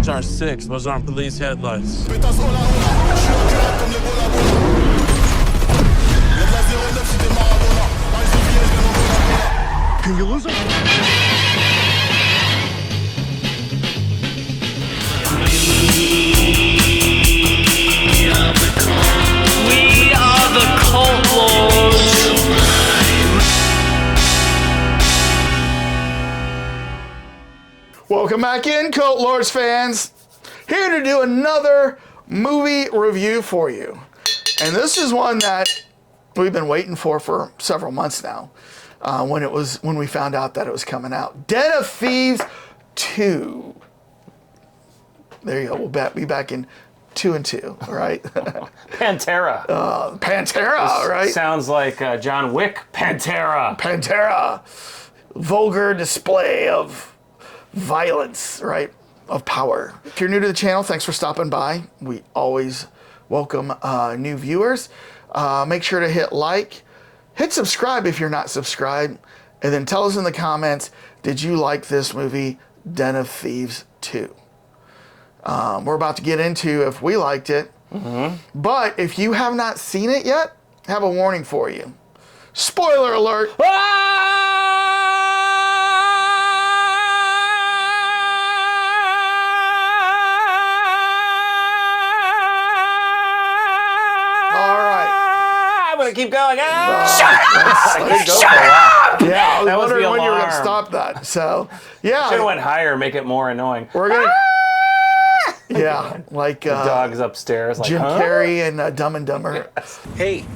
Those aren't six. Those aren't police headlights. Can you lose him? We are the Cult Lords. Welcome back in, Cult Lords fans. Here to do another movie review for you. And this is one that we've been waiting for several months now. When we found out that it was coming out. Den of Thieves 2. There you go. We'll be back in 2 and 2, right? Pantera. Pantera, right? Sounds like John Wick. Pantera. Pantera. Vulgar display of violence, right? Of power. If you're new to the channel, thanks for stopping by. We always welcome new viewers. Make sure to hit like. Hit subscribe if you're not subscribed. And then tell us in the comments, did you like this movie, Den of Thieves 2? We're about to get into if we liked it. Mm-hmm. But if you have not seen it yet, I have a warning for you. Spoiler alert! Keep going. Shut up! Shut up! Yeah, I was That was wondering the when you were going to alarm. stop that. So, yeah. Should have went higher, make it more annoying. We're going to... Yeah, like... Dog's upstairs. Like, Jim Carrey and Dumb and Dumber. Yes. Hey,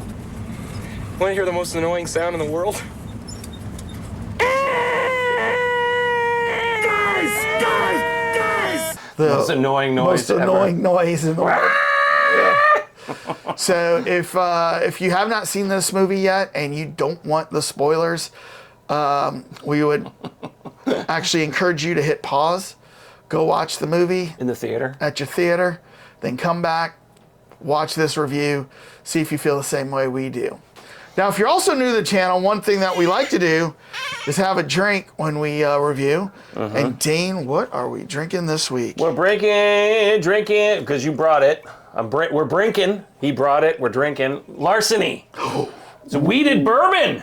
want to hear the most annoying sound in the world? Guys! The most annoying noise most ever. annoying noise in the world. Yeah. So if you have not seen this movie yet and you don't want the spoilers, we would actually encourage you to hit pause, go watch the movie In the theater. at your theater, then come back, watch this review, see if you feel the same way we do. Now, if you're also new to the channel, one thing that we like to do is have a drink when we review. And Dane, what are we drinking this week? We're drinking, because you brought it. We're drinking. He brought it. We're drinking. Larceny. It's a weeded bourbon.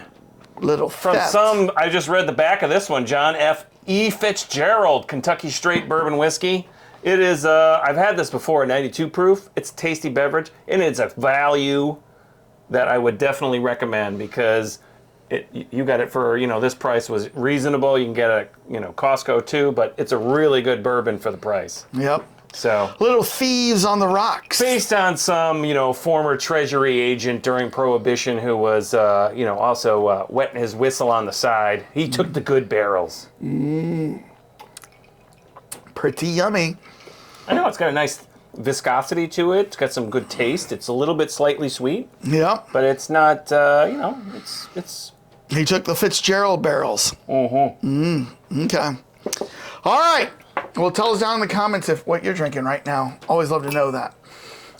Little From theft. I just read the back of this one, John F. E. Fitzgerald, Kentucky Straight Bourbon Whiskey. It is, I've had this before, 92 proof. It's a tasty beverage, and it's a value that I would definitely recommend because you got it for, this price was reasonable. You can get it, Costco too, but it's a really good bourbon for the price. Yep. So, Little Thieves on the Rocks. based on some, former Treasury agent during Prohibition who was, also wetting his whistle on the side. He took the good barrels. Pretty yummy. I know it's got a nice viscosity to it. It's got some good taste. It's a little bit slightly sweet, Yep. but it's not, it's. He took the Fitzgerald barrels. Okay. All right. Well, tell us down in the comments what you're drinking right now. Always love to know that.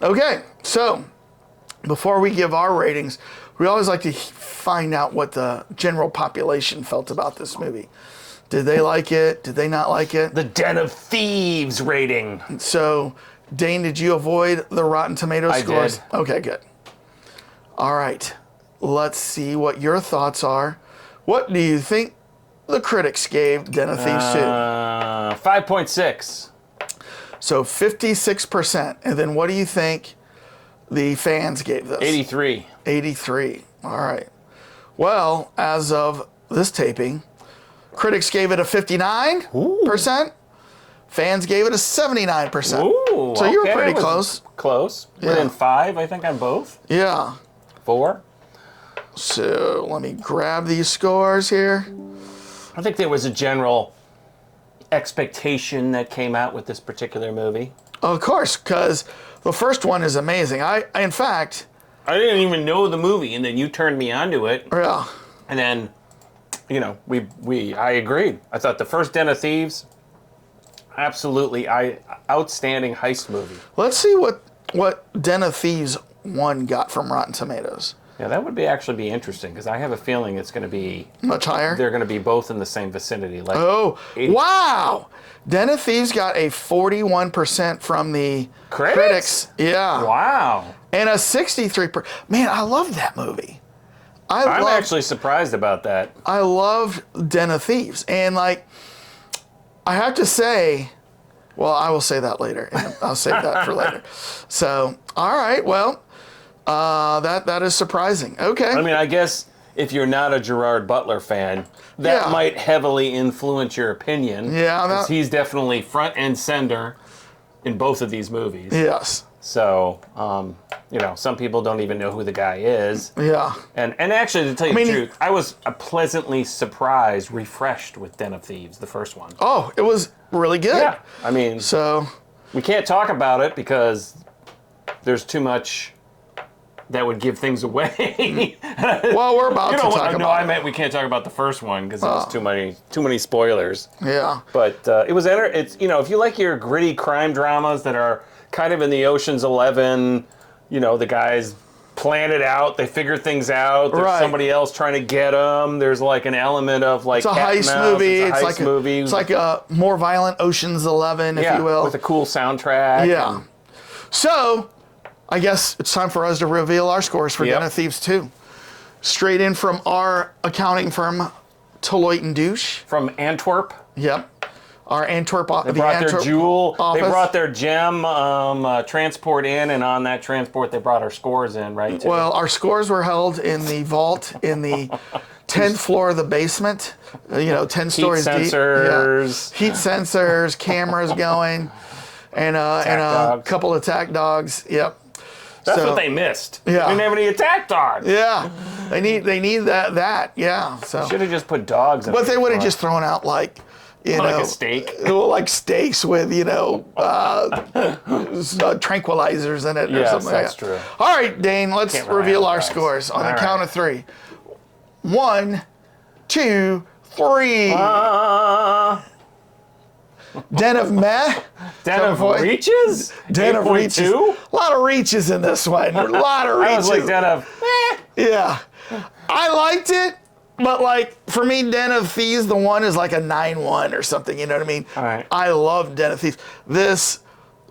Okay. So, before we give our ratings, we always like to find out what the general population felt about this movie. Did they like it? Did they not like it? The Den of Thieves rating. So, Dane, did you avoid the Rotten Tomatoes I scores? did. Okay, good. All right. Let's see what your thoughts are. What do you think the critics gave Den of Thieves 2? 5.6. So 56%. And then what do you think the fans gave this? 83. 83. All right. Well, as of this taping, critics gave it a 59%. Fans gave it a 79%. Ooh, So you were okay, pretty it was close. Close. Yeah. Within 5, I think, on both. Yeah. 4. So let me grab these scores here. I think there was a general expectation that came out with this particular movie. Of course, because the first one is amazing. In fact, I didn't even know the movie, and then you turned me onto it. yeah. And then, I agreed. I thought the first Den of Thieves, absolutely, outstanding heist movie. Let's see what Den of Thieves 1 got from Rotten Tomatoes. Yeah, that would be actually be interesting because I have a feeling it's going to be Much higher? They're going to be both in the same vicinity. Like Oh, 80 wow. Den of Thieves got a 41% from the Critics? Yeah. Wow. And a 63%. Man, I love that movie. I'm actually surprised about that. I love Den of Thieves. And, like, I have to say, well, I will say that later. And I'll save that for later. So, all right, well, that is surprising. Okay. I mean, I guess if you're not a Gerard Butler fan, that Yeah. might heavily influence your opinion. Yeah, because he's definitely front and center in both of these movies. Yes. So, some people don't even know who the guy is. Yeah. And actually, to tell you the truth, I was pleasantly surprised, refreshed with Den of Thieves, the first one. Oh, it was really good. Yeah. I mean, So, we can't talk about it because there's too much that would give things away. well, we're about to talk about No, I it. meant we can't talk about the first one because it was too many spoilers. Yeah. But it was it's if you like your gritty crime dramas that are kind of in the Ocean's 11, the guys plan it out, they figure things out. There's Right. somebody else trying to get them. There's like an element of like It's a cat and heist mouse. movie. It's a heist movie. It's like a more violent Ocean's 11, if you will. with a cool soundtrack. Yeah. So, I guess it's time for us to reveal our scores for Yep. Den of Thieves 2. Straight in from our accounting firm, Deloitte and Douche. From Antwerp. Yep. Our Antwerp They brought their jewel. office. They brought their gem transport in, and on that transport, they brought our scores in, right? Too. Well, our scores were held in the vault in the 10th floor of the basement. 10 stories deep. sensors. Yeah. Heat sensors, cameras going, and a dogs. couple of attack dogs. Yep. That's So- what they missed. Yeah. They didn't have any attack dogs. Yeah, they need that. Yeah. So, Should have just put dogs in but it. they would have just thrown out like a steak. like steaks with tranquilizers in it or Yes, something. that's like that. true. All right, Dane, let's Can't rely reveal on our dogs. scores on the All count right. of 3. 1, 2, 3. Den of Meh. Den of boy. Reaches? Den of 8.2? Reaches. A lot of reaches in this one. A lot of reaches. I was like Den of. Yeah. I liked it, but like for me, Den of Thieves, the one is like a 9-1 or something. You know what I mean? All right. I love Den of Thieves. This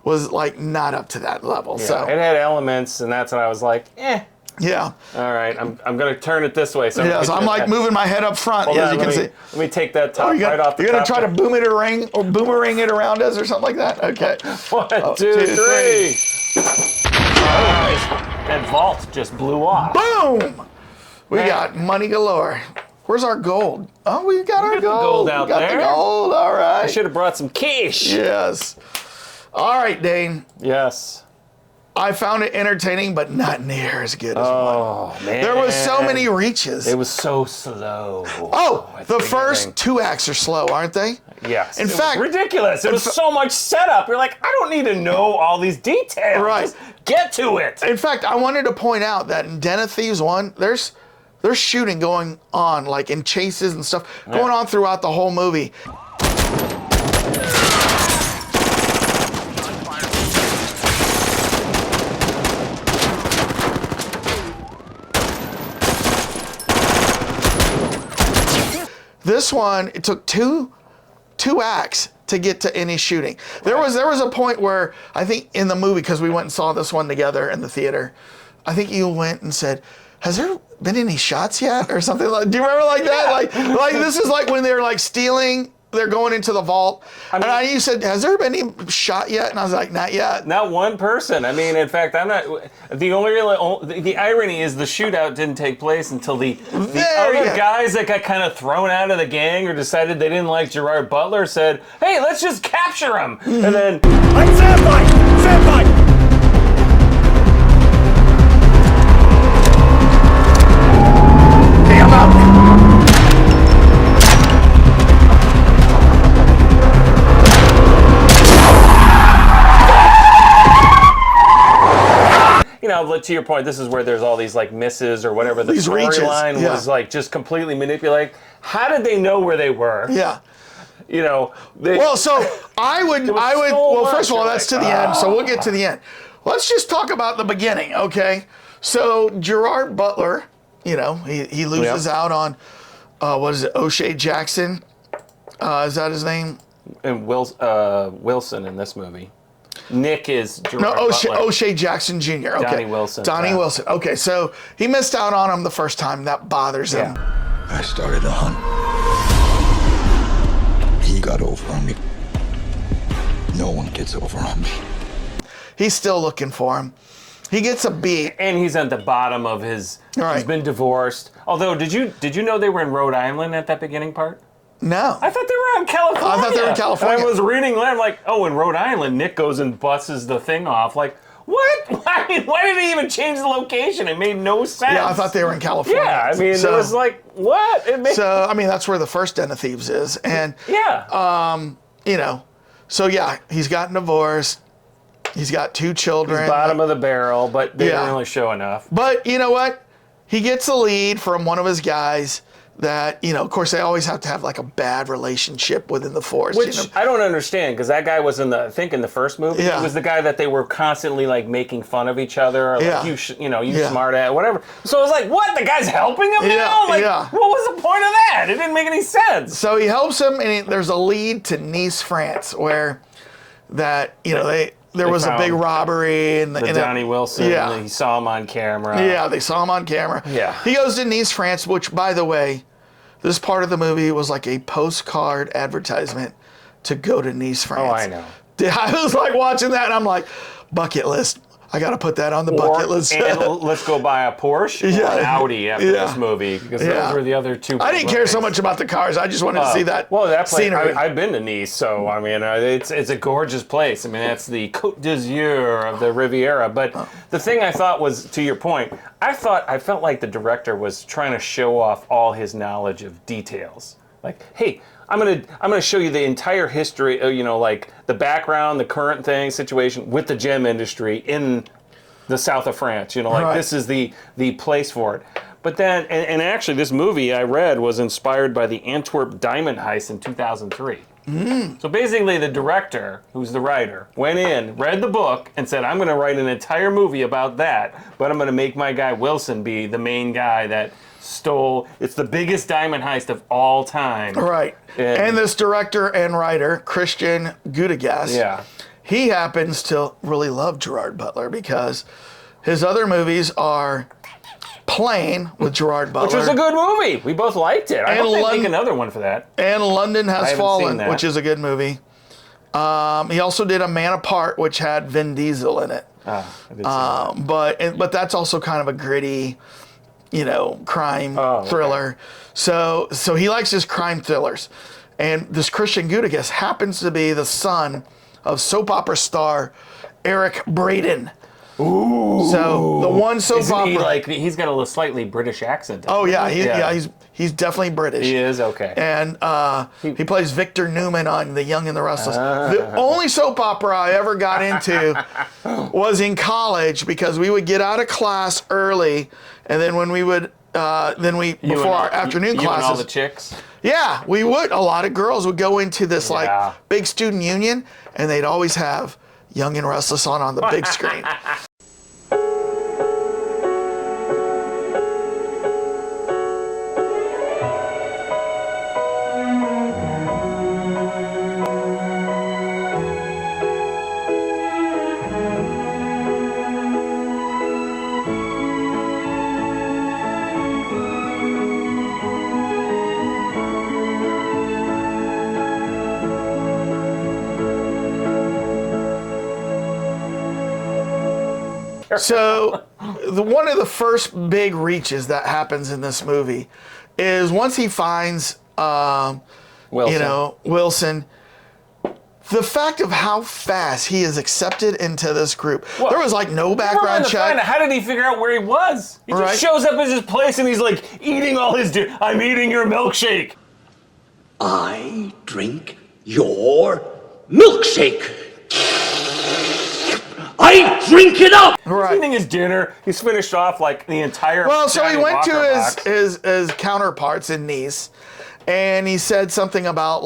was like not up to that level. Yeah, So it had elements, and that's when I was like, yeah. All right, I'm going to turn it this way. So Yeah. So I'm like moving my head up front, Hold as on, you can see. let me take that top You're right off the gonna top. try to boomerang it around us or something like that? Okay. 1, 2, 2, 3. That vault just blew off. Boom! We got money galore. Where's our gold? Oh, we got our got the gold. gold out we got there. the gold. All right. I should have brought some quiche. Yes. All right, Dane. Yes. I found it entertaining, but not near as good as one. Oh, man. There was so many reaches. It was so slow. the beginning. first 2 acts are slow, aren't they? Yes. In it fact- was ridiculous. It was so much setup. You're like, I don't need to know all these details. Right. Just get to it. In fact, I wanted to point out that in Den of Thieves 1, there's shooting going on, like in chases and stuff, going on throughout the whole movie. This one, it took two acts to get to any shooting. There was a point where I think in the movie, because we went and saw this one together in the theater, I think you went and said, "Has there been any shots yet?" or something like. Do you remember like that? Like this is like when they're like stealing. They're going into the vault, you said, "Has there been any shot yet?" And I was like, "Not yet." Not one person. I mean, in fact, I'm not. The irony is the shootout didn't take place until the other guys that got kind of thrown out of the gang or decided they didn't like Gerard Butler said, "Hey, let's just capture him," and then stand by. Hey, I'm out. But to your point, this is where there's all these like misses or whatever. The These reaches, storyline yeah. was like just completely manipulated. How did they know where they were? Yeah. Well, so I would. so Well, first of all, much, that's to the end. So we'll get to the end. Let's just talk about the beginning, okay? So Gerard Butler, he loses out on, what is it, O'Shea Jackson? Is that his name? And Wilson in this movie. Nick is Gerard Butler. O'Shea Jackson Jr. Okay. Donnie Wilson. Donnie Wilson. Okay, so he missed out on him the first time. That bothers him. I started a hunt. He got over on me. No one gets over on me. He's still looking for him. He gets a beat. And he's at the bottom of his. Right. He's been divorced. Although, did you know they were in Rhode Island at that beginning part? No. I thought they were in California. I thought they were in California. And I was reading that. I'm like, oh, in Rhode Island, Nick goes and busts the thing off. Like, what? I mean, why did he even change the location? It made no sense. Yeah, I thought they were in California. Yeah, I mean, it was like, what? That's where the first Den of Thieves is. And, so yeah, he's gotten divorced. He's got 2 children. He's bottom of the barrel, but they didn't really show enough. But you know what? He gets a lead from one of his guys that, of course, they always have to have like a bad relationship within the force. Which I don't understand, because that guy was in the first movie, he was the guy that they were constantly like making fun of each other, like you smart ass, whatever. So I was like, what? The guy's helping him now? Like, what was the point of that? It didn't make any sense. So he helps him, and there's a lead to Nice, France, where that, there was a big robbery. And Donnie Wilson, he saw him on camera. Yeah, they saw him on camera. Yeah. He goes to Nice, France, which, by the way, this part of the movie was like a postcard advertisement to go to Nice, France. Oh, I know. I was like watching that, and I'm like, bucket list. I got to put that on the bucket list. And let's go buy a Porsche or an Audi after this movie, because those were the other 2. I didn't care so much about the cars. I just wanted to see that scenery. I've been to Nice, so I mean, it's a gorgeous place. I mean, that's the Côte d'Azur of the Riviera. But the thing I thought was, to your point, I felt like the director was trying to show off all his knowledge of details. Like, hey, I'm gonna show you the entire history, like the background, the current situation with the gem industry in the south of France. This is the place for it. But then, and actually, this movie I read was inspired by the Antwerp diamond heist in 2003. So basically, the director, who's the writer, went in, read the book, and said, I'm going to write an entire movie about that, but I'm going to make my guy Wilson be the main guy that stole. It's the biggest diamond heist of all time. Right. And this director and writer, Christian Gudegas, he happens to really love Gerard Butler, because his other movies are Plane with Gerard Butler. Which was a good movie. We both liked it. I hope they make another one for that. And London Has Fallen, which is a good movie. He also did A Man Apart, which had Vin Diesel in it. I did see that. But that's also kind of a gritty, crime thriller. So he likes his crime thrillers. And this Christian Gudegas happens to be the son of soap opera star Eric Braeden. Ooh. So the one soap opera. He's got a slightly British accent. Oh yeah, he's definitely British. He is, okay. And he plays Victor Newman on The Young and the Restless. The only soap opera I ever got into was in college, because we would get out of class early, and then when we would before our afternoon classes. And all the chicks. Yeah, we would. A lot of girls would go into this big student union, and they'd always have Young and Restless on the big screen. So, one of the first big reaches that happens in this movie is once he finds, Wilson. The fact of how fast he is accepted into this group. Well, there was no background check. How did he figure out where he was? He just shows up at his place and he's like eating all his I'm eating your milkshake. I drink your milkshake. I drink it up! Right. He's eating his dinner. He's finished off the entire. Well, so he went to his counterparts in Nice, and he said something about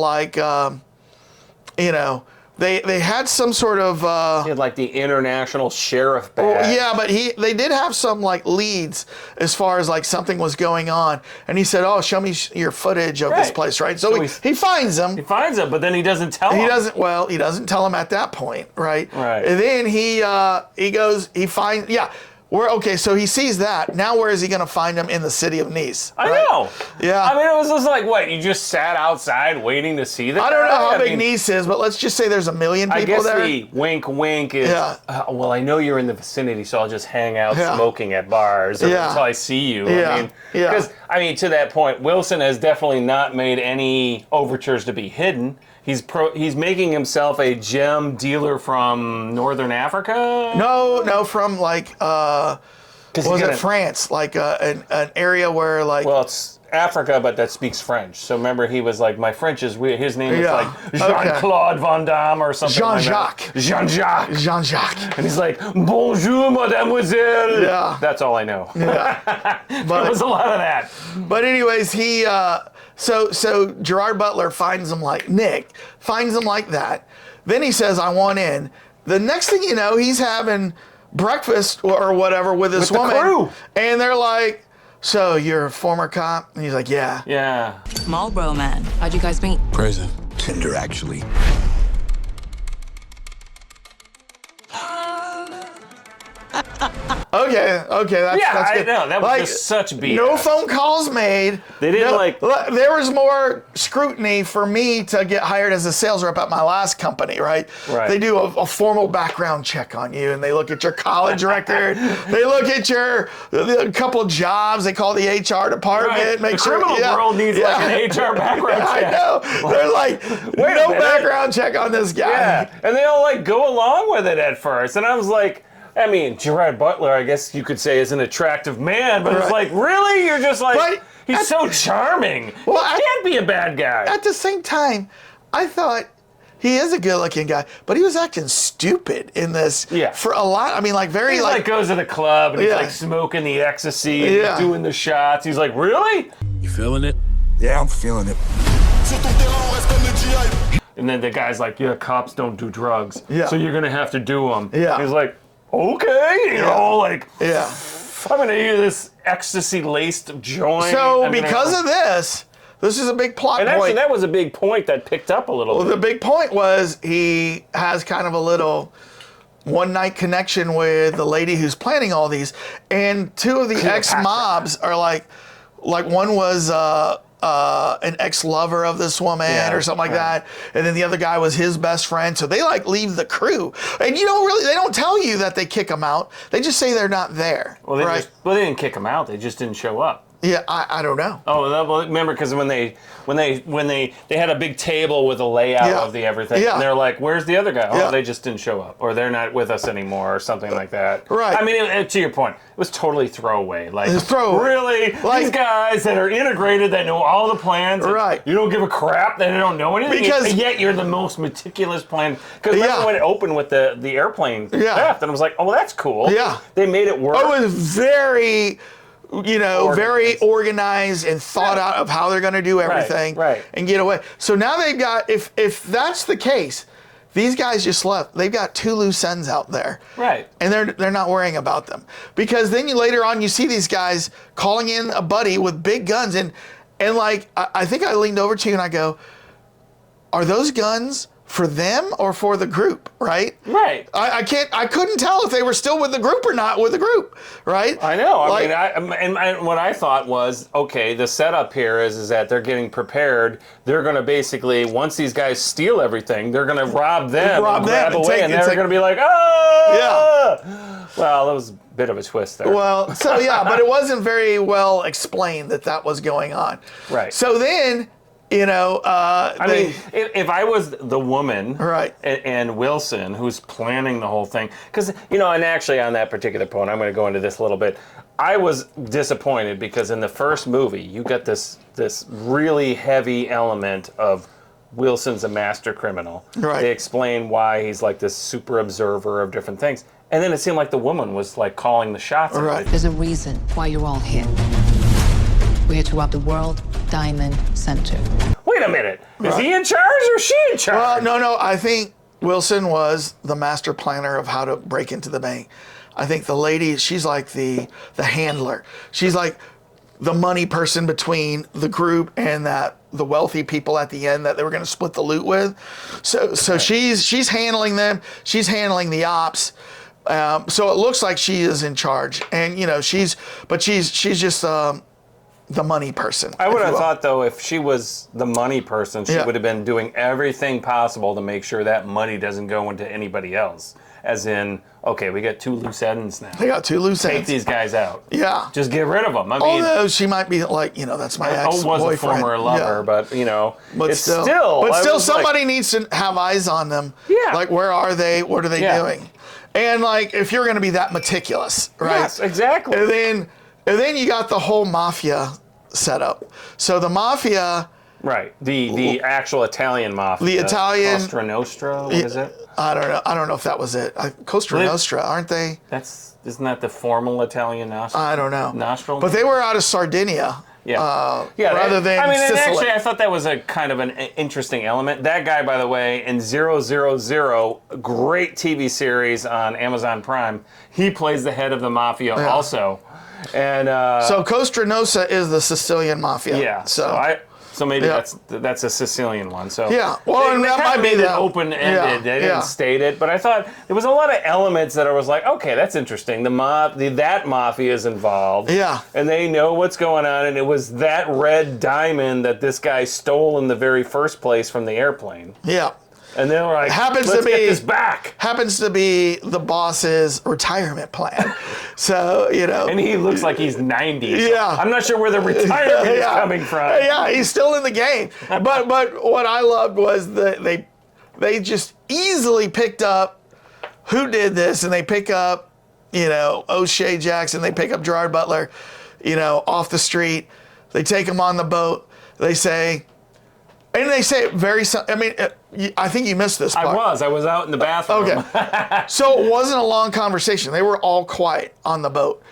they had some sort of He had like the international sheriff badge. yeah, but they did have some like leads as far as like something was going on, and he said, "Oh, show me your footage of this Right. place," right? So he finds them. He finds him, but then he doesn't tell him. He doesn't. Well, he doesn't tell him at that point, right? Right. And then he goes. He finds. Yeah. Okay, so he sees that. Now where is he going to find him? In the city of Nice? I right? know. Yeah. I mean, it was just like, what, you just sat outside waiting to see that? I don't know how big Nice is, but let's just say there's 1 million people I guess there. the wink wink is, Yeah. well, I know you're in the vicinity, so I'll just hang out Yeah. smoking at bars Yeah. until I see you. Yeah. I mean, Yeah. because, I mean, to that point, Wilson has definitely not made any overtures to be hidden. He's making himself a gem dealer from Northern Africa? No, from like, was it France? Like an area where like. Well, it's Africa, but that speaks French. So remember, he was like, my French is weird. His name is Yeah. like Jean-Claude Van Damme or something Jean-Jacques. like that. Jean-Jacques. Jean-Jacques. And he's like, bonjour, mademoiselle. Yeah. That's all I know. Yeah. There was a lot of that. But anyways, he so Gerard Butler finds him like Nick, finds him like that. Then he says, "I want in." The next thing you know, he's having breakfast or whatever with this With the woman, crew. and they're like, "So you're a former cop?" And he's like, "Yeah." Yeah. Marlboro Man. How'd you guys meet? Crazy. Tinder, actually. Okay, that's Yeah, that's I good. know. That was just such BS. No phone calls made. They didn't There was more scrutiny for me to get hired as a sales rep at my last company, right? Right. They do a formal background check on you, and they look at your college record. They look at a couple jobs. They call the HR department. Right. Make The sure. criminal world needs like an HR background I check. know. They're like, Wait a no minute. background check on this guy. Yeah. And they all like go along with it at first. And I was like, I mean, Gerard Butler, I guess you could say, is an attractive man, but it's Right. like, really? You're just like, But he's so charming. Well, he can't be a bad guy. At the same time, I thought he is a good-looking guy, but he was acting stupid in this. Yeah. For a lot. I mean, like very He like goes to the club and he's Yeah. like smoking the ecstasy and Yeah. he's doing the shots. He's like, really? You feeling it? Yeah, I'm feeling it. And then the guy's like, yeah, cops don't do drugs. Yeah. So you're going to have to do them. Yeah. And he's like, okay. You know, like, Yeah. I'm going to eat this ecstasy-laced joint. So I'm gonna- because of this is a big plot And point. actually, that was a big point that picked up a little Well, bit. the big point was he has kind of a little one-night connection with the lady who's planning all these, and two of the Cleopatra. ex-mobs are like one was an ex-lover of this woman Yeah, or something like right. that, and then the other guy was his best friend. So they like leave the crew, and they don't tell you that they kick them out. They just say they're not there, Well, they right? they didn't kick him out. They just didn't show up. Yeah, I don't know. Oh, well, remember because when they had a big table with a layout Yeah. of the everything, Yeah. and they're like, "Where's the other guy?" Oh, Yeah. they just didn't show up, or they're not with us anymore, or something like that. Right. I mean, to your point, it was totally throwaway. Like, It's throwaway. really, Like- these guys that are integrated, that know all the plans, and Right. You don't give a crap that they don't know anything, Because- and yet you're the most meticulous plan. Because remember Yeah. when it opened with the airplane Yeah. theft, and I was like, "Oh, well, that's cool." Yeah. They made it work. It was very, very organized and thought out of how they're going to do everything right. and get away. So now they've got, if that's the case, these guys just left. They've got two loose ends out there. Right. And they're not worrying about them. Because then later on you see these guys calling in a buddy with big guns, and like I think I leaned over to you and I go, are those guns for them or for the group, right? Right. I couldn't tell if they were still with the group or not with the group, right? I know. Like- And what I thought was, okay, the setup here is that they're getting prepared. They're going to basically, once these guys steal everything, they're going to rob them, Rob and them grab and away, take- and and they're take- going to be like, oh! Yeah. Well, that was a bit of a twist there. Well, so yeah, but it wasn't very well explained that was going on. Right. So then, I mean, if I was the woman, Right. and Wilson, who's planning the whole thing, because and actually on that particular point, I'm going to go into this a little bit. I was disappointed because in the first movie, you got this really heavy element of Wilson's a master criminal. Right. They explain why he's like this super observer of different things, and then it seemed like the woman was like calling the shots. and Right. everything. There's a reason why you're all here. We're here to rob the World Diamond Center. Wait a minute, is he in charge or is she in charge? well, no, I think Wilson was the master planner of how to break into the bank. I think the lady, she's like the handler. She's like the money person between the group and the wealthy people at the end that they were going to split the loot with. So she's handling them. She's handling the ops. So it looks like she is in charge, and she's just the money person. I would have thought, though, if she was the money person, she would have been doing everything possible to make sure that money doesn't go into anybody else. As in, okay, we got 2 loose ends now. They got 2 loose ends. Take these guys out. Yeah. Just get rid of them. I mean, although she might be like, that's my ex-boyfriend. Was a former lover, but But it's still, somebody needs to have eyes on them. Yeah. Like, where are they? What are they doing? And like, if you're going to be that meticulous, right? Yes, exactly. And then you got the whole mafia setup. So the mafia. Right. The actual Italian mafia. The Italian. Nostra Nostra. What is it? I don't know. I don't know if that was it. Costa Nostra, aren't they? Isn't that the formal Italian Nostra? I don't know. Nostril? But they were out of Sardinia. Yeah. Rather than Sicily. Actually, I thought that was a kind of an interesting element. That guy, by the way, in 000, great TV series on Amazon Prime, he plays the head of the mafia also. And so Costa Nostra is the Sicilian mafia. Yeah. So maybe that's a Sicilian one. So well, they that kind might of be made it open-ended. They didn't state it, but I thought there was a lot of elements that I was like, okay, that's interesting. That mafia is involved. Yeah. And they know what's going on, and it was that red diamond that this guy stole in the very first place from the airplane. Yeah. And they were like, let's get this back. Happens to be the boss's retirement plan. So, And he looks like he's 90. So yeah. I'm not sure where the retirement is coming from. Yeah, he's still in the game. But what I loved was that they just easily picked up who did this, and they pick up, Oshea Jackson, they pick up Gerard Butler, off the street. They take him on the boat. They say it very, I think you missed this part. I was out in the bathroom. Okay. So it wasn't a long conversation. They were all quiet on the boat.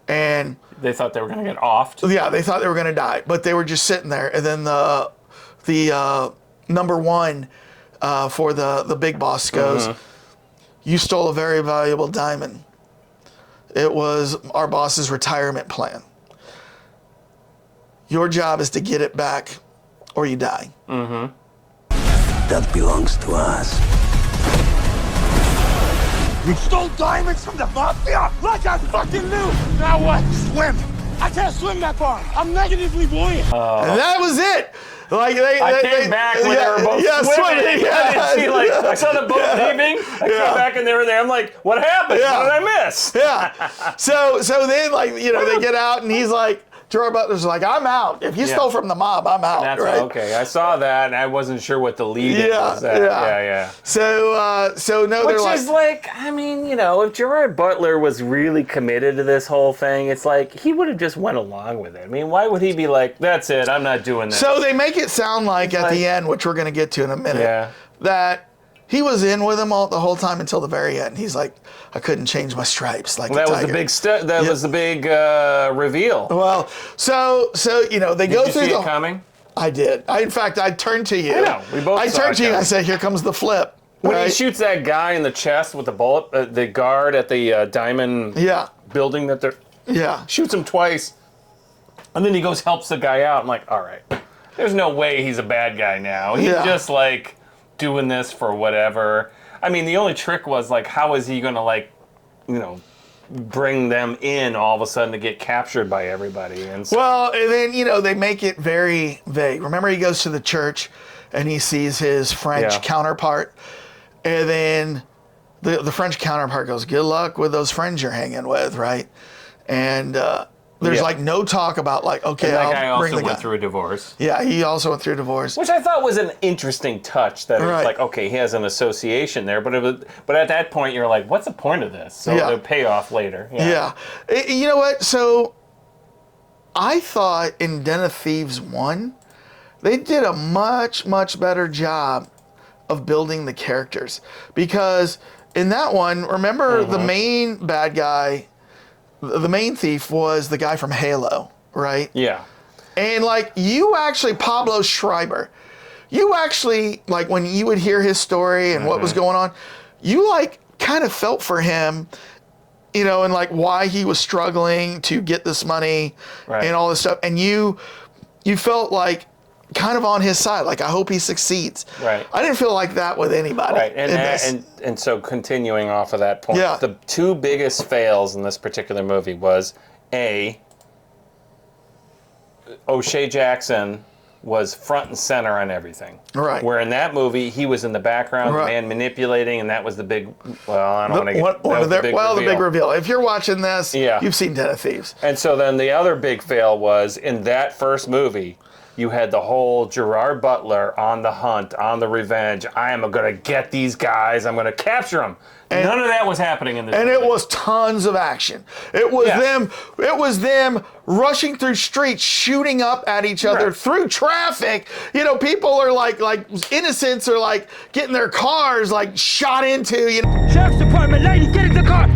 And they thought they were going to get offed. Yeah, they thought they were going to die, but they were just sitting there. And then the number one for the big boss goes, "You stole a very valuable diamond. It was our boss's retirement plan. Your job is to get it back, or you die." Mm-hmm. That belongs to us. You stole diamonds from the mafia? Like I fucking knew! Now what? Swim! I can't swim that far! I'm negatively buoyant! And that was it! Like I came back when they were both swimming. I saw the boat leaving. I came back and they were there. I'm like, what happened? What did I miss? Yeah. So then they get out and he's like, Gerard Butler's like, I'm out. If you stole from the mob, I'm out. That's right? Okay. I saw that and I wasn't sure what the lead was. Yeah. So no, which they're is like, if Gerard Butler was really committed to this whole thing, it's like he would have just went along with it. I mean, why would he be like, that's it, I'm not doing this? So they make it sound like at the end, which we're going to get to in a minute, that he was in with them the whole time until the very end. He's like, I couldn't change my stripes like that the was tiger. That was the big reveal. Well, so they go through Did you see it coming? I did. In fact, I turned to you. I know. We both. I turned to you and I said, "Here comes the flip." When he shoots that guy in the chest with the bullet, the guard at the diamond building that they're shoots him twice, and then he goes helps the guy out. I'm like, all right, there's no way he's a bad guy now. He's just like doing this for whatever. I mean, the only trick was like, how is he gonna bring them in all of a sudden to get captured by everybody? And so, well, and then they make it very vague. Remember, he goes to the church and he sees his French counterpart, and then the French counterpart goes, "Good luck with those friends you're hanging with," right? And there's like no talk about okay, and that I'll guy bring also the went guy. through a divorce. Yeah, he also went through a divorce, which I thought was an interesting touch. That it's like, okay, he has an association there, but at that point you're like, what's the point of this? So it'll pay off later. Yeah. You know what? So I thought in Den of Thieves 1, they did a much, much better job of building the characters, because in that one, remember the main bad guy. The main thief was the guy from Halo, right? Yeah. And you actually, Pablo Schreiber, you actually, like, when you would hear his story and what was going on, you, like, kind of felt for him, you know, and, like, why he was struggling to get this money and all this stuff. And you felt like kind of on his side, like, I hope he succeeds. Right. I didn't feel like that with anybody. Right, and so continuing off of that point, the two biggest fails in this particular movie was, O'Shea Jackson was front and center on everything. Right. Where in that movie, he was in the background, the man manipulating, and that was the big, well, I don't want to get, the big reveal. If you're watching this, you've seen Den of Thieves. And so then the other big fail was, in that first movie, you had the whole Gerard Butler on the hunt, on the revenge. I am going to get these guys. I'm going to capture them. And none of that was happening in this movie. And it was tons of action. It was them. It was them rushing through streets, shooting up at each other through traffic. You know, people are like innocents are like getting their cars like shot into. You know, Sheriff's Department, lady, get in the car.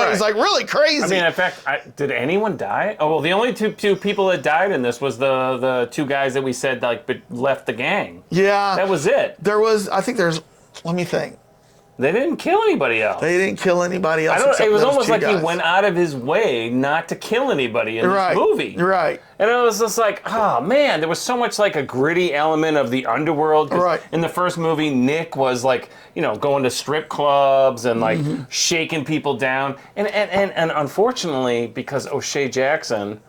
It's like really crazy. I mean, in fact, did anyone die? Oh, well, the only two people that died in this was the two guys that we said like left the gang. Yeah, that was it. There was, I think there's. Let me think. They didn't kill anybody else. They didn't kill anybody else. It was almost like he went out of his way not to kill anybody in this movie. Right. And it was just like, oh man, there was so much like a gritty element of the underworld. Right. In the first movie, Nick was like, you know, going to strip clubs and like shaking people down. And unfortunately, because O'Shea Jackson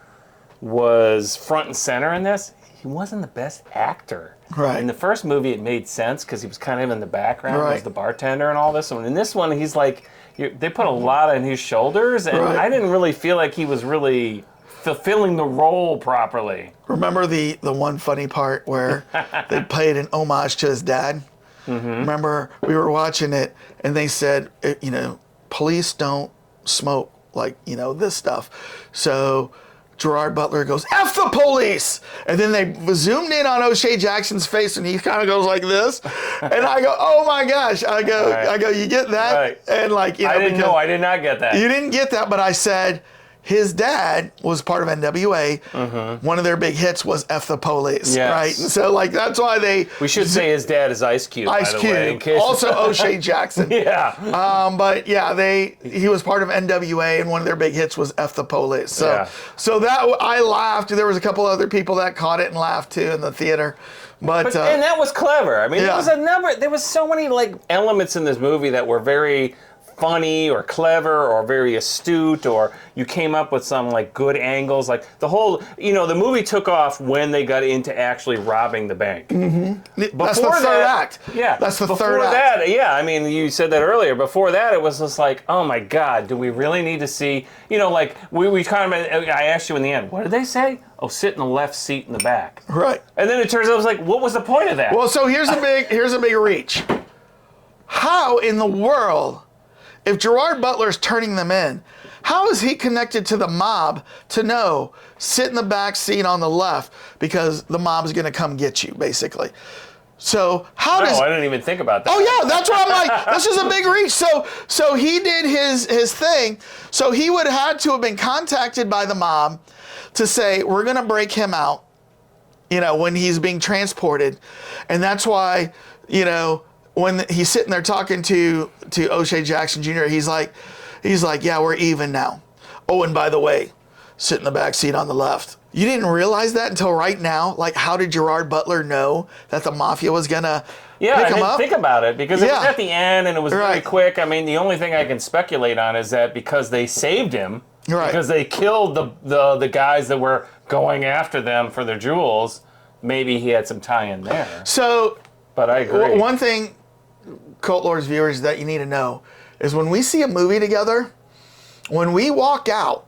was front and center in this, he wasn't the best actor. Right. In the first movie, it made sense because he was kind of in the background as the bartender and all this. And in this one, he's like, they put a lot on his shoulders, and I didn't really feel like he was really fulfilling the role properly. Remember the one funny part where they played an homage to his dad? Remember, we were watching it, and they said, you know, police don't smoke, like, you know, this stuff. So Gerard Butler goes, F the police! And then they zoomed in on O'Shea Jackson's face, and he kind of goes like this. And I go, oh my gosh. I go, you get that? Right. And like, you know, I did not get that. You didn't get that, but I said, his dad was part of NWA. One of their big hits was F the Police, right? And so, like, that's why we should say his dad is Ice Cube, Ice by the Cube. way, in case Also O'Shea Jackson. But yeah, he was part of NWA, and one of their big hits was F the Police. So that I laughed. There was a couple other people that caught it and laughed too in the theater. But and that was clever. I mean, there was so many like elements in this movie that were very funny or clever or very astute, or you came up with some like good angles. Like the whole, you know, the movie took off when they got into actually robbing the bank. That's the third act. Yeah, that's the before third act. That, yeah, I mean, you said that earlier. Before that, it was just like, oh my God, do we really need to see? You know, like we kind of. I asked you in the end, what did they say? Oh, sit in the left seat in the back. Right. And then it turns out I was like, what was the point of that? Well, so here's a big reach. How in the world, if Gerard Butler's turning them in, how is he connected to the mob to know sit in the back seat on the left because the mob's going to come get you, basically? So how does? No, I didn't even think about that. Oh yeah, that's what I'm like. This is a big reach. So he did his thing. So he would have had to have been contacted by the mob to say, we're going to break him out, you know, when he's being transported. And that's why, you know, when he's sitting there talking to O'Shea Jackson Jr., he's like, yeah, we're even now. Oh, and by the way, sit in the back seat on the left. You didn't realize that until right now? Like, how did Gerard Butler know that the mafia was going to pick him up? I didn't think about it because it was at the end and it was very quick. I mean, the only thing I can speculate on is that because they saved him, because they killed the guys that were going after them for their jewels, maybe he had some tie-in there. So, but I agree. One thing, Cult Lords viewers, that you need to know is when we see a movie together, when we walk out,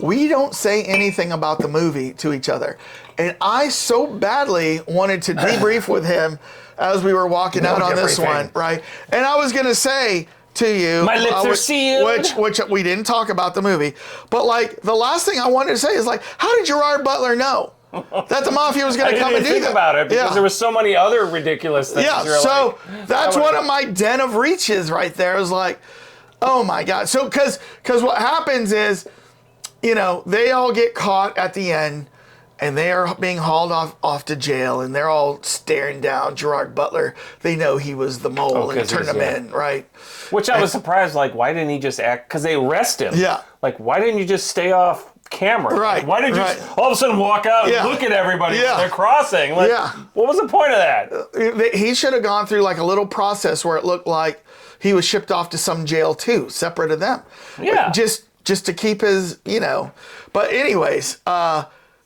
we don't say anything about the movie to each other. And I so badly wanted to debrief with him as we were walking out on this one, right? And I was going to say to you. My lips are sealed. Which we didn't talk about the movie. But, like, the last thing I wanted to say is, like, how did Gerard Butler know that the mafia was going to come and do that? I didn't think about it because there was so many other ridiculous things. Yeah, so that's one of my den of reaches right there. It was like, oh, my God. So, because what happens is, you know, they all get caught at the end. And they are being hauled off to jail, and they're all staring down Gerard Butler. They know he was the mole and turned him in, right? Which I was surprised, like, why didn't he just act? Because they arrest him. Yeah. Like, why didn't you just stay off camera? Right. Like, why did you all of a sudden walk out and look at everybody as they're crossing? Like, what was the point of that? He should have gone through, like, a little process where it looked like he was shipped off to some jail, too, separate of them. Yeah. Like, just to keep his, you know. But anyways,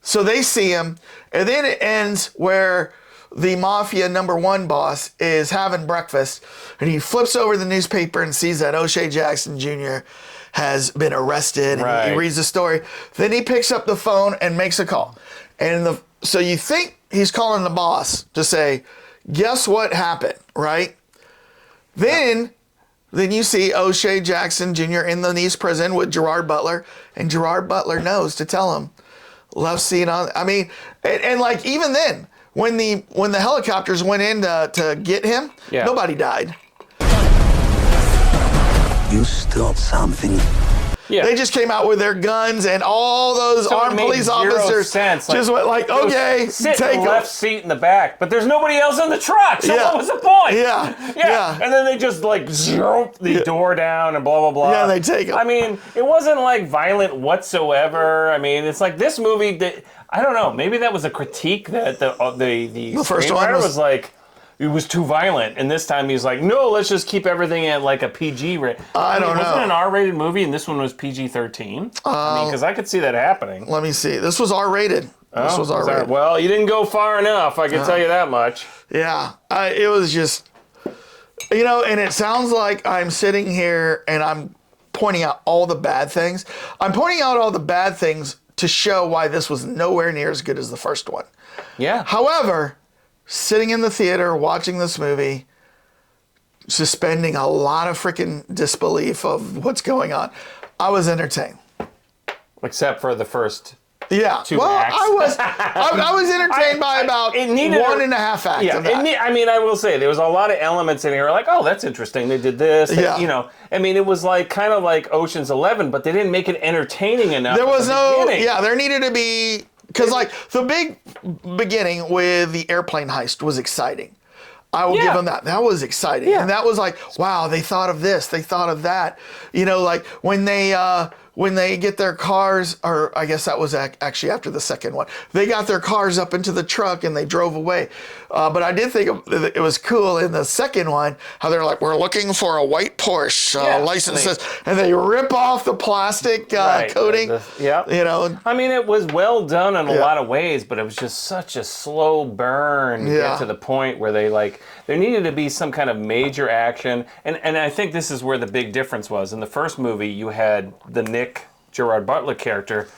so they see him, and then it ends where the mafia #1 boss is having breakfast, and he flips over the newspaper and sees that Oshea Jackson Jr. has been arrested, and he reads the story. Then he picks up the phone and makes a call. And so you think he's calling the boss to say, guess what happened, right? Then you see Oshea Jackson Jr. in the Nice prison with Gerard Butler, and Gerard Butler knows to tell him, love seeing on. I mean, and like even then, when the helicopters went in to get him, nobody died. You stole something. Yeah. They just came out with their guns, and all those armed police officers just went like, okay, sit take in the left seat in the back, but there's nobody else in the truck. So what was the point? Yeah. And then they just like zoop the door down and blah blah blah. Yeah, they take them. I mean, it wasn't like violent whatsoever. I mean, it's like this movie. I don't know. Maybe that was a critique that the first one was like. It was too violent, and this time he's like, no, let's just keep everything at like a PG rate. I don't know. Wasn't it an R-rated movie, and this one was PG-13? I mean, because I could see that happening. Let me see. This was R-rated. This was R-rated. Well, you didn't go far enough, I can tell you that much. Yeah, it was just, you know, and it sounds like I'm sitting here and I'm pointing out all the bad things. I'm pointing out all the bad things to show why this was nowhere near as good as the first one. Yeah. However, sitting in the theater watching this movie, suspending a lot of freaking disbelief of what's going on, I was entertained. Except for the first two acts. I was entertained by about 1.5 acts of that. I mean, I will say, there was a lot of elements in here like, oh, that's interesting, they did this. You know, I mean, it was like kind of like Ocean's 11, but they didn't make it entertaining enough. There was there needed to be, because like the big beginning with the airplane heist was exciting. I will give them that. That was exciting. Yeah. And that was like, wow, they thought of this, they thought of that. You know, like when they get their cars, or I guess that was actually after the second one, they got their cars up into the truck and they drove away. But I did think it was cool in the second one, how they're like, we're looking for a white Porsche licenses, and they rip off the plastic coating. You know, I mean, it was well done in a lot of ways, but it was just such a slow burn to get to the point where there needed to be some kind of major action. And I think this is where the big difference was. In the first movie, you had the Gerard Butler character,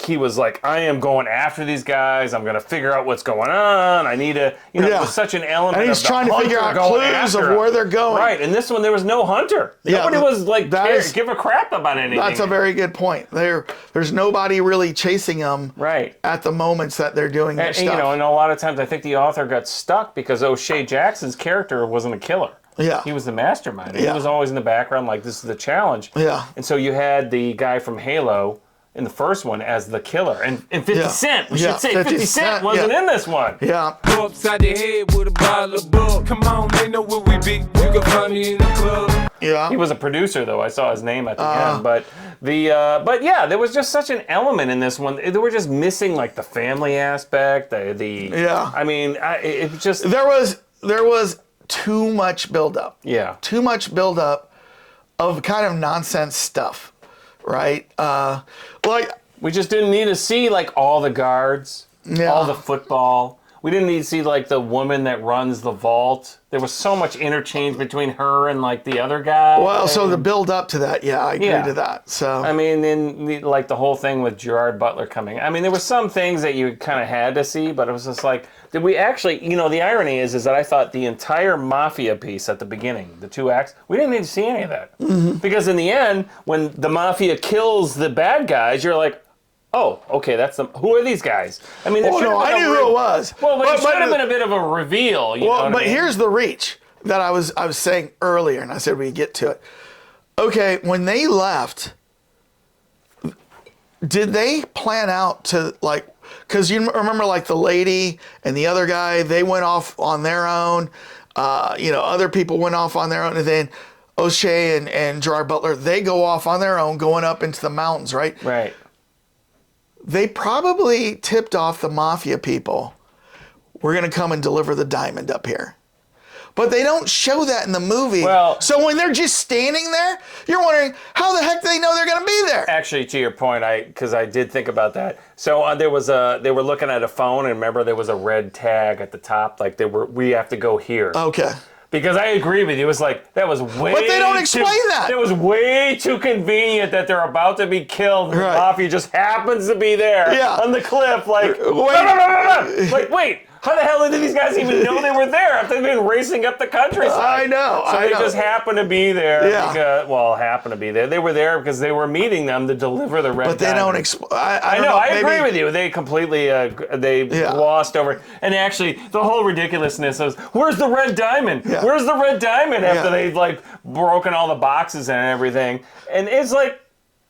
he was like, I am going after these guys. I'm going to figure out what's going on. I need to, it was such an element. And he's trying to figure out clues of where they're going. Right. And this one, there was no hunter. Nobody was like, give a crap about anything. That's a very good point. There's nobody really chasing them. Right. At the moments that they're doing their stuff. And a lot of times I think the author got stuck because Oshea Jackson's character wasn't a killer. Yeah. He was the mastermind. He was always in the background like, this is the challenge. Yeah. And so you had the guy from Halo in the first one as the killer. And 50 Cent, we should say 50 Cent wasn't in this one. Yeah. Go upside the head with a bottle of bull. Come on, they know where we be. You can find me in the club. Yeah. He was a producer, though. I saw his name at the end. But there was just such an element in this one. They were just missing like the family aspect. I mean, it just there was too much buildup. Yeah. Too much buildup of kind of nonsense stuff, right? We just didn't need to see like all the guards, all the football, We didn't need to see like the woman that runs the vault. There was so much interchange between her and like the other guy. Well, so the build up to that, yeah, I agree to that. So I mean, like the whole thing with Gerard Butler coming. I mean, there were some things that you kind of had to see, but it was just like, did we actually? You know, the irony is that I thought the entire mafia piece at the beginning, the 2 acts, we didn't need to see any of that because in the end, when the mafia kills the bad guys, you're like, oh, okay, that's them. Who are these guys? I mean, I knew who it was. Well, but it should have been a bit of a reveal. You know what I mean? Here's the reach that I was saying earlier, and I said we get to it. Okay, when they left, did they plan out to like? Because you remember, like the lady and the other guy, they went off on their own. Other people went off on their own, and then Oshea and Gerard Butler, they go off on their own, going up into the mountains, right? Right. They probably tipped off the mafia people, we're going to come and deliver the diamond up here. But they don't show that in the movie. Well, so when they're just standing there, you're wondering, how the heck do they know they're going to be there? Actually, to your point, because I did think about that. So they were looking at a phone, and remember there was a red tag at the top, like we have to go here. Okay. Because I agree with you. It was like, that was way But they don't explain that. That was way too convenient that they're about to be killed. And the mafia just happens to be there on the cliff. Like, wait. Like, wait. How the hell did these guys even know they were there after they've been racing up the countryside? I know. So they just happened to be there. Yeah. Happened to be there. They were there because they were meeting them to deliver the red But they don't explain. I know. I agree with you. They completely glossed over. And actually, the whole ridiculousness was, where's the red diamond? Yeah. Where's the red diamond? After they've like broken all the boxes and everything. And it's like,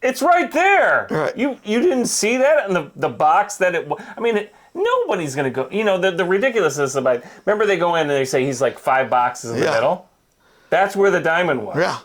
it's right there. Right. You didn't see that in the box that it. I mean. Nobody's going to go, the ridiculousness about, remember they go in and they say he's like 5 boxes in the middle? That's where the diamond was. Yeah.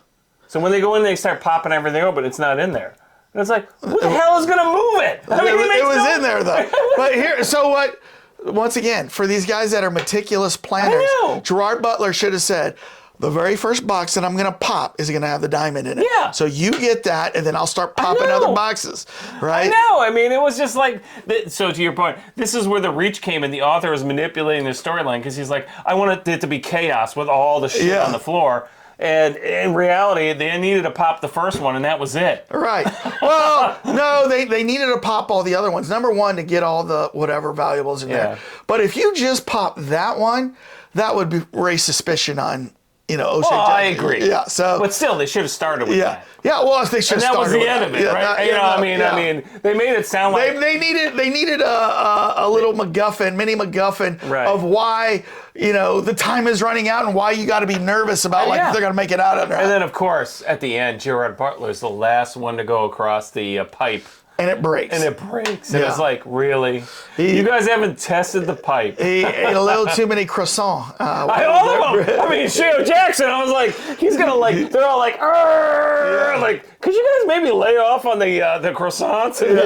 So when they go in, they start popping everything open, it's not in there. And it's like, who the hell is going to move it? It was in there though. But here, so what, once again, for these guys that are meticulous planners, Gerard Butler should have said, the very first box that I'm going to pop is going to have the diamond in it. Yeah. So you get that, and then I'll start popping other boxes, right? I know. I mean, it was just like, so to your point, this is where the reach came in. The author was manipulating their storyline because he's like, I want it to be chaos with all the shit on the floor. And in reality, they needed to pop the first one, and that was it. Right. Well, no, they needed to pop all the other ones. Number one, to get all the whatever valuables in there. But if you just pop that one, that would raise suspicion on, Oshea. Oh, I agree. Yeah. So, but still, they should have started with that. Yeah. Well, if they should have started with that. And that was the end of it, right? I mean, they made it sound like they needed a little MacGuffin, mini MacGuffin of why the time is running out and why you got to be nervous about if they're going to make it out of there. And then, of course, at the end, Gerard Butler is the last one to go across the pipe. And it breaks. And it's like, really? You guys haven't tested the pipe. He ate a little too many croissants. I mean, Sheo Jackson, I was like, he's going to they're all like, like, could you guys maybe lay off on the croissants and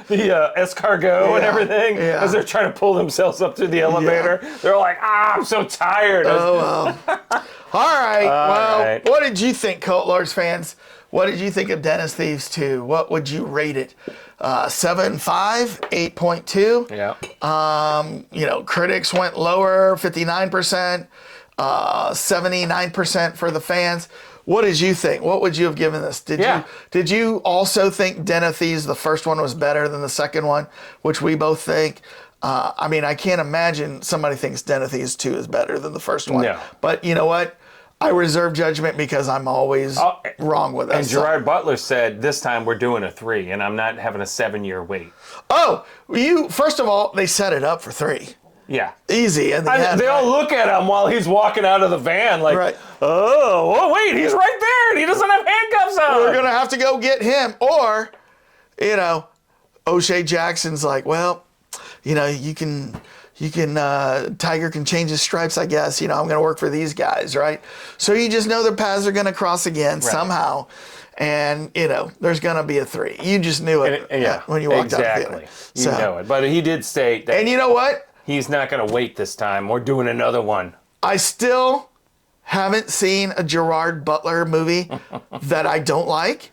the escargot and everything as they're trying to pull themselves up to the elevator? They're all like, I'm so tired. Oh, well. All right. What did you think, Cult Lords fans? What did you think of Den of Thieves 2? What would you rate it? 7.5, 8.2. Yeah. Critics went lower, 59%, 79% for the fans. What did you think? What would you have given this? Did you also think Den of Thieves, the first one, was better than the second one, which we both think? I mean, I can't imagine somebody thinks Den of Thieves 2 is better than the first one. No. But you know what? I reserve judgment because I'm always wrong with that. And Gerard Butler said, this time we're doing a 3, and I'm not having a 7-year wait. Oh, first of all, they set it up for 3. Yeah. Easy. And they all look at him while he's walking out of the van like, oh, wait, he's right there, and he doesn't have handcuffs on. We're going to have to go get him. Or, Oshea Jackson's like, well, you can Tiger can change his stripes, I guess. I'm going to work for these guys, right? So you just know their paths are going to cross again somehow. And, there's going to be a 3. You just knew it when you walked out of the theater. You know it. But he did state that. And you know what? He's not going to wait this time. We're doing another one. I still haven't seen a Gerard Butler movie that I don't like.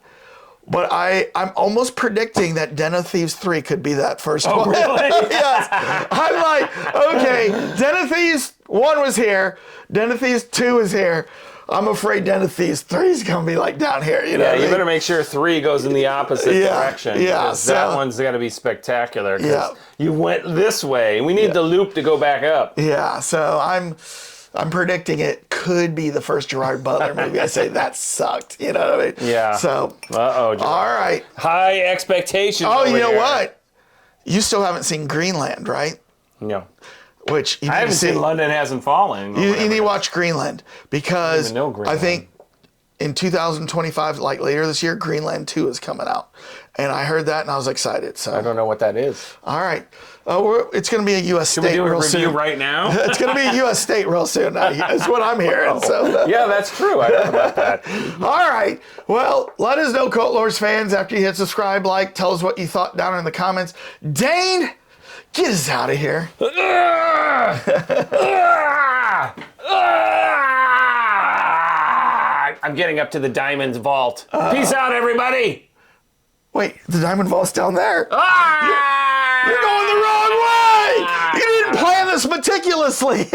But I'm almost predicting that Den of Thieves 3 could be that first one. Really? Yes. I'm like, okay, Den of Thieves 1 was here. Den of Thieves 2 is here. I'm afraid Den of Thieves 3 is going to be like down here. You know Yeah, what I you mean? better make sure 3 goes in the opposite direction. Yeah, because that one's got to be spectacular. 'Cause Yeah. you went this way. We need the loop to go back up. Yeah, so I'm predicting it could be the first Gerard Butler movie. I say that sucked. You know what I mean? Yeah. So, all right. High expectations. Oh, over you know here. what? You still haven't seen Greenland, right? No. Which you I need haven't to see. seen London Hasn't Fallen. You need to watch Greenland because know Greenland. I think in 2025, like later this year, Greenland 2 is coming out. And I heard that and I was excited. So I don't know what that is. All right. It's going to be a U.S. Can we state do a real review soon. right now? It's going to be a U.S. state real soon. That's what I'm hearing. So Yeah, that's true. I heard about that. all right. Well, let us know, Cult Lords fans, after you hit subscribe, like, tell us what you thought down in the comments. Dane, get us out of here. I'm getting up to the Diamond's Vault. Peace out, everybody. Wait, the Diamond Vault's down there. You're You're going the wrong way. You didn't plan this meticulously.